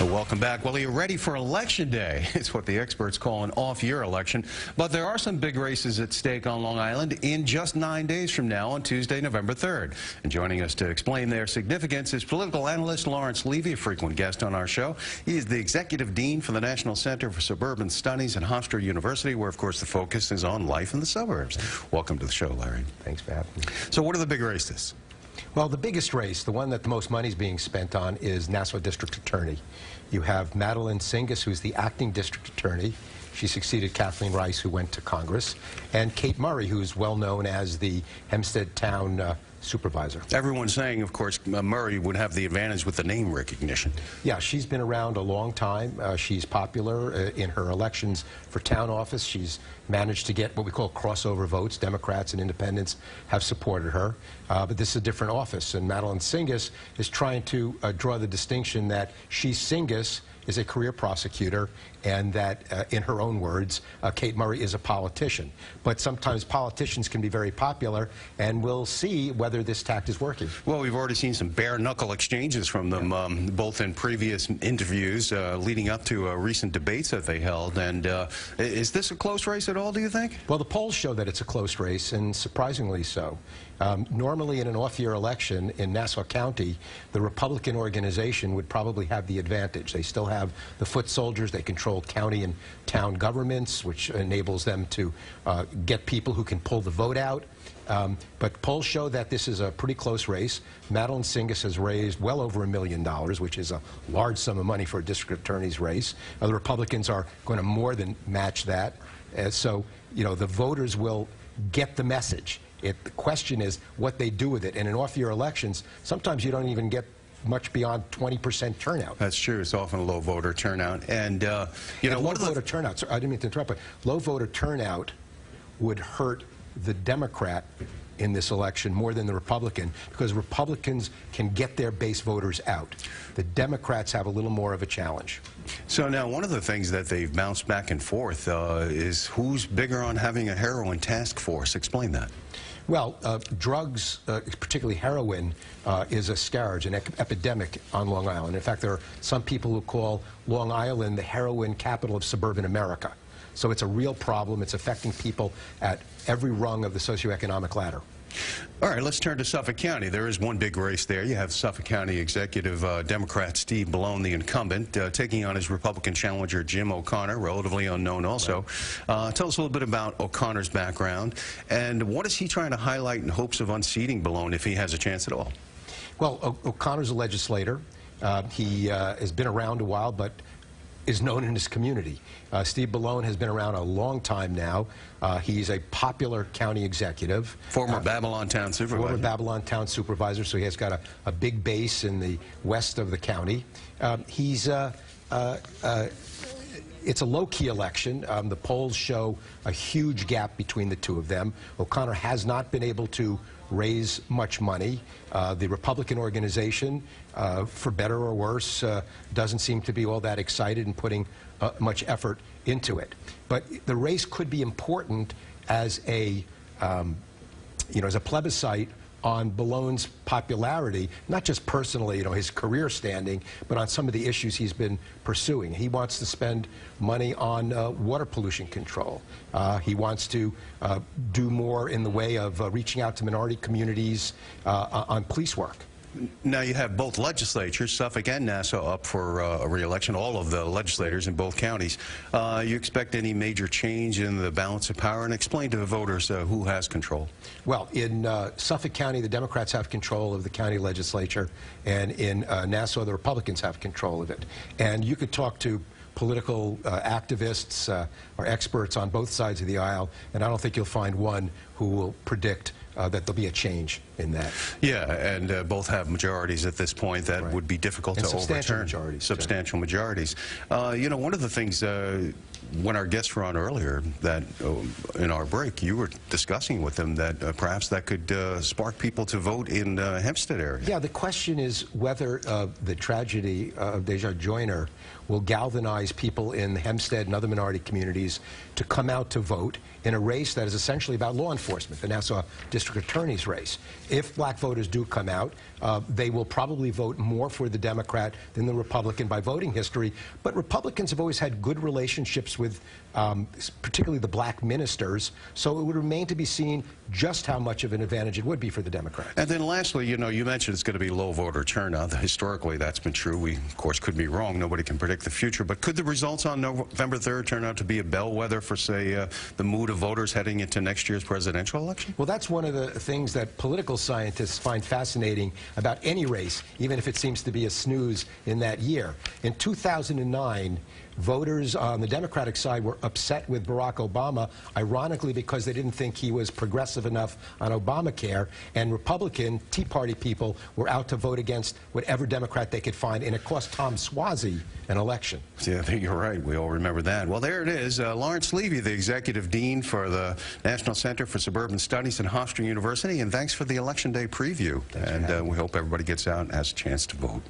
Welcome back. Well, you're ready for Election Day. It's what the experts call an off-year election. But there are some big races at stake on Long Island in just 9 days from now on Tuesday, November 3rd. And joining us to explain their significance is political analyst Lawrence Levy, a frequent guest on our show. He is the executive dean for the National Center for Suburban Studies at Hofstra University, where, of course, the focus is on life in the suburbs. Welcome to the show, Larry. Thanks for having me. So what are the big races? Well, the biggest race, the one that the most money is being spent on, is Nassau District Attorney. You have Madeline Singas, who's the acting district attorney. She succeeded Kathleen Rice, who went to Congress, and Kate Murray, who's well known as the Hempstead Town supervisor. Everyone's saying, of course, Murray would have the advantage with the name recognition. Yeah, she's been around a long time. She's popular in her elections for town office. She's managed to get what we call crossover votes. Democrats and independents have supported her. But this is a different office, and Madeline Singas is trying to draw the distinction that Singas is a career prosecutor, and that, in her own words, Kate Murray is a politician. But sometimes politicians can be very popular, and we'll see whether this tact is working. Well, we've already seen some bare-knuckle exchanges from them, both in previous interviews leading up to recent debates that they held. And is this a close race at all, do you think? Well, the polls show that it's a close race, and surprisingly so. Normally, in an off-year election in Nassau County, the Republican organization would probably have the advantage. They still have the foot soldiers. They control county and town governments, which enables them to get people who can pull the vote out. But polls show that this is a pretty close race. Madeline Singas has raised well over $1 million, which is a large sum of money for a district attorney's race. The Republicans are going to more than match that. So, you know, the voters will get the message. The question is what they do with it. And in off-year elections, sometimes you don't even get much beyond 20% turnout. That's true. It's often a low voter turnout. And, you know, low voter turnout, so I didn't mean to interrupt, but low voter turnout would hurt the Democrat in this election more than the Republican, because Republicans can get their base voters out. The Democrats have a little more of a challenge. So now one of the things that they've bounced back and forth is who's bigger on having a heroin task force. Explain that. Well, drugs, particularly heroin, is a scourge, an epidemic on Long Island. In fact, there are some people who call Long Island the heroin capital of suburban America. So it's a real problem. It's affecting people at every rung of the socioeconomic ladder. All right, let's turn to Suffolk County. There is one big race there. You have Suffolk County Executive Democrat Steve Bellone, the incumbent, taking on his Republican challenger Jim O'Connor, relatively unknown also. Right. Tell us a little bit about O'Connor's background, and what is he trying to highlight in hopes of unseating Bellone if he has a chance at all? Well, O'Connor's a legislator. He has been around a while, but is known in his community. Steve Bellone has been around a long time now. He's a popular county executive. Former Babylon Town Supervisor. Former Babylon Town Supervisor, so he has got a big base in the west of the county. It's a low-key election. The polls show a huge gap between the two of them. O'Connor has not been able to raise much money. The Republican organization, for better or worse, doesn't seem to be all that excited in putting much effort into it. But the race could be important as a, as a plebiscite on Bellone's popularity, not just personally, his career standing, but on some of the issues he's been pursuing. He wants to spend money on water pollution control. He wants to do more in the way of reaching out to minority communities on police work. Now you have both legislatures, Suffolk and Nassau, up for a re-election, all of the legislators in both counties. You expect any major change in the balance of power? And explain to the voters who has control. Well, in Suffolk County, the Democrats have control of the county legislature, and in Nassau, the Republicans have control of it. And you could talk to political activists or experts on both sides of the aisle, and I don't think you'll find one who will predict that there'll be a change in that. Yeah, and both have majorities at this point that would be difficult to overturn. Substantial majorities. One of the things when our guests were on earlier, that in our break, you were discussing with them that perhaps that could spark people to vote in the Hempstead area. Yeah, the question is whether the tragedy of Deja Joyner will galvanize people in Hempstead and other minority communities to come out to vote in a race that is essentially about law enforcement, the Nassau District Attorney's race. if black voters do come out, they will probably vote more for the Democrat than the Republican by voting history. But Republicans have always had good relationships with particularly the black ministers, so it would remain to be seen just how much of an advantage it would be for the Democrats. And then lastly, you know, you mentioned it's going to be low voter turnout. Historically, that's been true. We, of course, could be wrong. Nobody can predict the future. But could the results on November 3rd turn out to be a bellwether for, say, the mood of voters heading into next year's presidential election? Well, that's one of the things that political scientists find fascinating about any race, even if it seems to be a snooze in that year. In 2009, voters on the Democratic side were upset with Barack Obama, ironically because they didn't think he was progressive enough on Obamacare, and Republican Tea Party people were out to vote against whatever Democrat they could find, and it cost Tom Suozzi an election. Yeah, I think you're right. We all remember that. Well, there it is. Lawrence Levy, the Executive Dean for the National Center for Suburban Studies at Hofstra University, and thanks for the Election Day preview. And we hope everybody gets out and has a chance to vote.